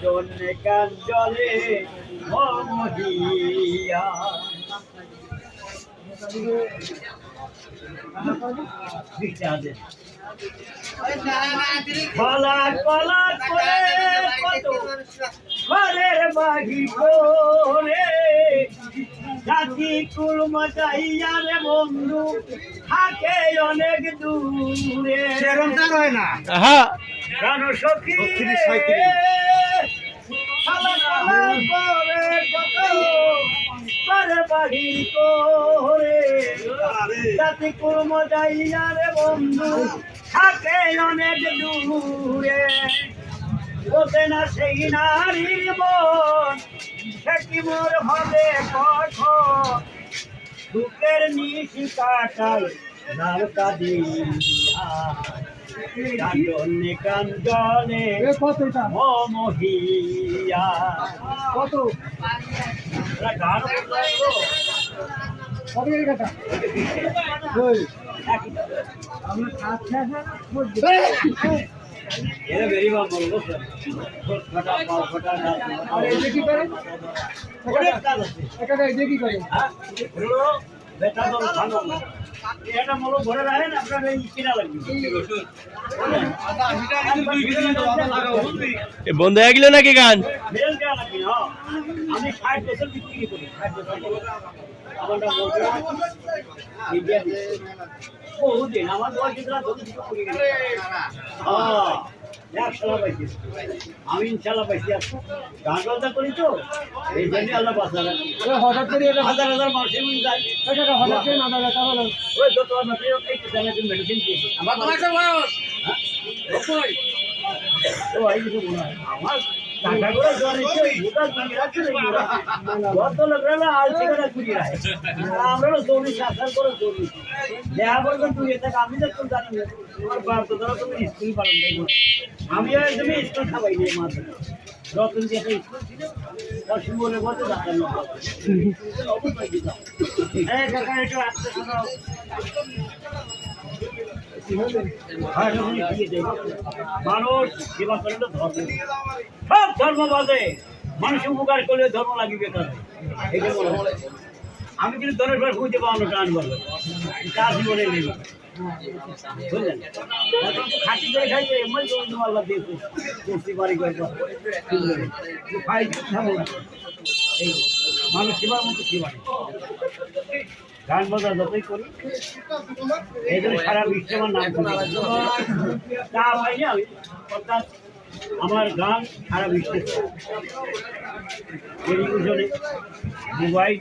জন্যে কান জলে মহিয়া পলাক পলাক করে কত ঘরের বাহি করে জাতি কুল মজাইয়া রে বন্ধু থাকে অনেক দূরে সেরকমটা হয় না। গান সখী বাড়ি করে জাতি কুল মজাইয়া রে বন্ধু থাকে অনেক দূরে ওতে না সেই নারীর মন সে কি মোর হবে কখন দুঃখের নিশি কাটাই লাল কাদিয়া কান্দনে কান্দনে মহিয়া কত গান কথা এরা বেরিয়ে বলবো ফটা পাও ফটা না আর এই যে কি করে অনেক কাজ আছে এটা এই যে কি করে বেটা দল ভালো এটা মলো ঘরে রাখেন আপনার এই কিনা লাগবে বন্ধ হয়ে গেল নাকি গান মেল কেনা লাগবে হ্যাঁ আমি 60 বছর বিক্রি করি 60 বছর আমারটা বলতে ইন্ডিয়া বহুদিন আমার বয়স যেটা ধরে দিতে করি হ্যাঁ একশালা পাইছি আমি ইনশাল্লাহ পাইছি গান বাজনা করি তো এই জন্য আল্লাহ বাঁচালেন হঠাৎ করে হাজার হাজার মানুষের মিল যায় হঠাৎ করে না দাদা তাহলে ওই যত মেডিসিন দিয়েছি আমার তো এই কিছু মনে হয় আমার টাকা করে জ্বর এসে ভোটার ভাঙে রাখছে যত লোকরা আল সেখানে খুঁজে রাখে আমরা দৌড়ি শাসন করে দৌড়ি দেখা করবেন তুই এটা আমি তো তোর জানি না তোমার বাপ তো ধরো তুমি স্কুল পালন করবো আমি তুমি স্কুল খাবাই নিয়ে মাছ রতন যে একটা স্কুল ছিল তার সুমনে বলতে জানতাম না অবশ্যই দিতাম হ্যাঁ কাকা একটু আসতে শোনাও মানুষ সেবা করলে ধর্ম সব ধর্ম বাদে মানুষ উপকার করলে ধর্ম লাগিবে এটা মনে হয় আমি কিন্তু ধরের পর খুঁজে পাওয়ানো টান বলবো তা জীবনে নেই বুঝলেন খাটি করে খাইছে এমন জমি আল্লাহ দিয়েছে কুস্তি বাড়ি করে খাই খাবো না এই মানুষ সেবার মতো সেবা গান বাজার যতই করি এই জন্য সারা বিশ্বে আমার নাম তা পাইনি আমি অর্থাৎ আমার গান সারা বিশ্বে টেলিভিশনে মোবাইল